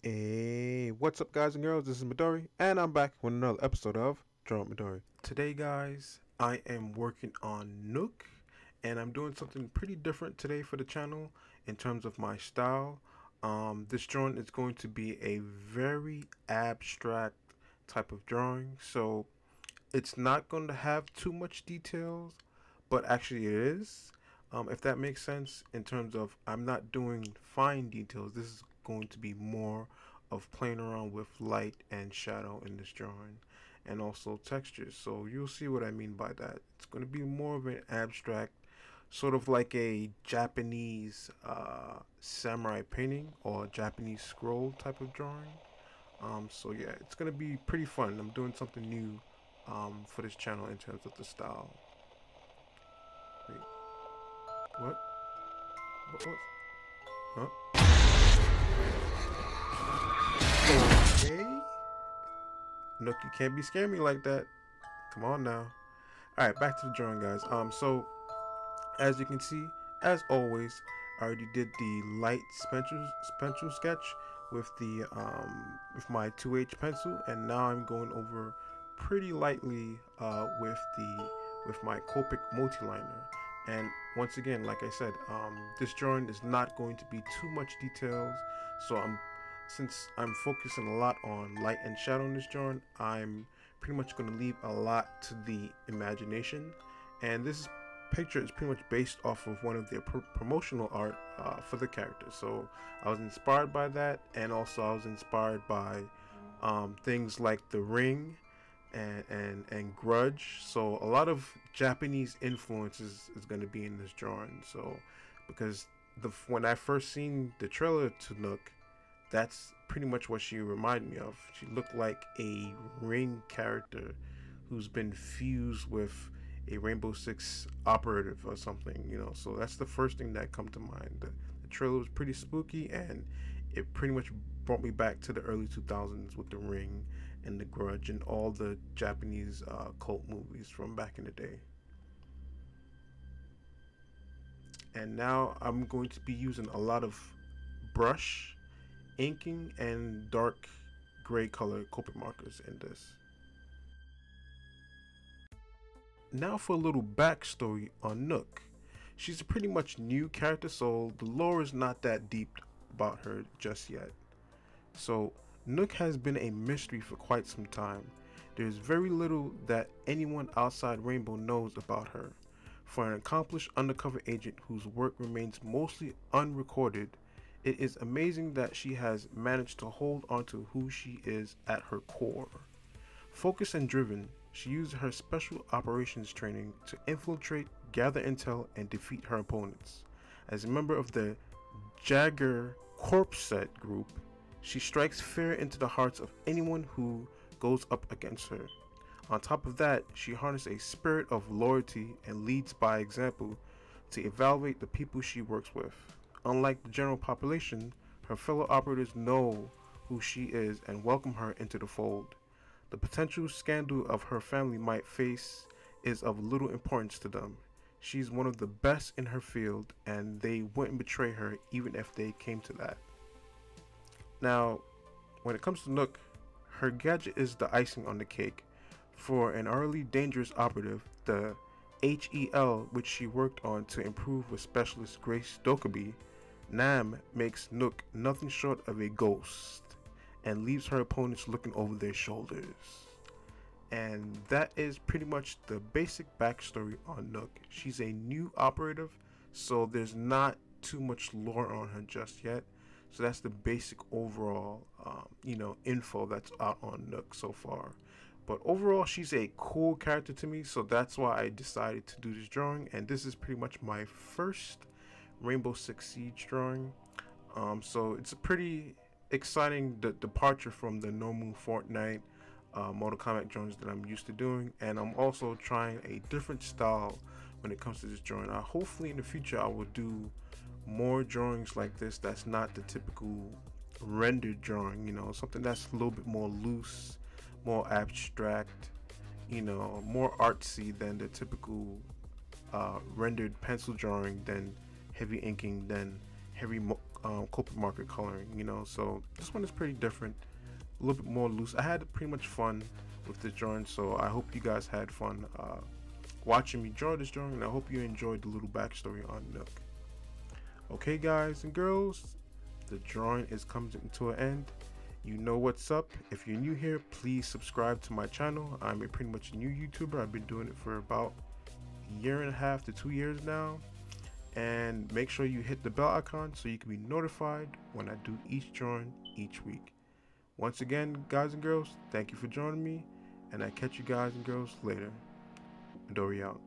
Hey, what's up, guys and girls? This is Midori, and I'm back with another episode of Draw Midori. Today, guys, I am working on Nook, and I'm doing something pretty different today for the channel in terms of my style. This drawing is going to be a very abstract type of drawing, so it's not going to have too much details, but actually it is. If that makes sense, in terms of I'm not doing fine details. This is going to be more of playing around with light and shadow in this drawing, and also textures. So you'll see what I mean by that. It's going to be more of an abstract, sort of like a Japanese samurai painting or Japanese scroll type of drawing. So yeah, it's going to be pretty fun. I'm doing something new for this channel in terms of the style. Wait, what? What? Huh? Okay. Nook, you can't be scaring me like that. Come on now. Alright, back to the drawing, guys. So as you can see, as always, I already did the light pencil sketch with the with my 2H pencil, and now I'm going over pretty lightly with my Copic multiliner. And once again, like I said, this drawing is not going to be too much details, so since I'm focusing a lot on light and shadow in this drawing, I'm pretty much going to leave a lot to the imagination. And this picture is pretty much based off of one of their promotional art for the character. So I was inspired by that, and also I was inspired by things like The Ring and Grudge. So a lot of Japanese influences is going to be in this drawing. So because when I first seen the trailer to Nook, that's pretty much what she reminded me of. She looked like a Ring character who's been fused with a Rainbow Six operative or something, you know. So that's the first thing that come to mind. The trailer was pretty spooky, and it pretty much brought me back to the early 2000s with The Ring and The Grudge and all the Japanese cult movies from back in the day. And now I'm going to be using a lot of brush inking and dark gray color Copic markers in this. Now for a little backstory on Nook. She's a pretty much new character, so the lore is not that deep about her just yet. So Nook has been a mystery for quite some time. There's very little that anyone outside Rainbow knows about her. For an accomplished undercover agent whose work remains mostly unrecorded, it is amazing that she has managed to hold onto who she is at her core. Focused and driven, she used her special operations training to infiltrate, gather intel, and defeat her opponents. As a member of the Jagger Corpse Set group, she strikes fear into the hearts of anyone who goes up against her. On top of that, she harnesses a spirit of loyalty and leads by example to evaluate the people she works with. Unlike the general population, her fellow operators know who she is and welcome her into the fold. The potential scandal of her family might face is of little importance to them. She's one of the best in her field, and they wouldn't betray her even if they came to that. Now, when it comes to Nook, her gadget is the icing on the cake. For an early dangerous operative, the HEL, which she worked on to improve with specialist Grace Dokubi, Nam makes Nook nothing short of a ghost and leaves her opponents looking over their shoulders. And that is pretty much the basic backstory on Nook. She's a new operative, so there's not too much lore on her just yet. So that's the basic overall, info that's out on Nook so far. But overall, she's a cool character to me, so that's why I decided to do this drawing. And this is pretty much my first Rainbow Six Siege drawing. So it's a pretty exciting departure from the normal Fortnite Mortal Kombat drawings that I'm used to doing, and I'm also trying a different style when it comes to this drawing. Hopefully in the future I will do more drawings like this that's not the typical rendered drawing, you know, something that's a little bit more loose, more abstract, you know, more artsy than the typical rendered pencil drawing, than heavy inking, than heavy corporate market coloring, you know. So this one is pretty different, a little bit more loose. I had pretty much fun with this drawing, so I hope you guys had fun watching me draw this drawing, and I hope you enjoyed the little backstory on Nokk. Okay, guys and girls, the drawing is coming to an end. You know what's up. If you're new here, please subscribe to my channel. I'm a pretty much new YouTuber. I've been doing it for about a year and a half to 2 years now. And make sure you hit the bell icon so you can be notified when I do each drawing each week. Once again, guys and girls, thank you for joining me, and I catch you guys and girls later. Dory out.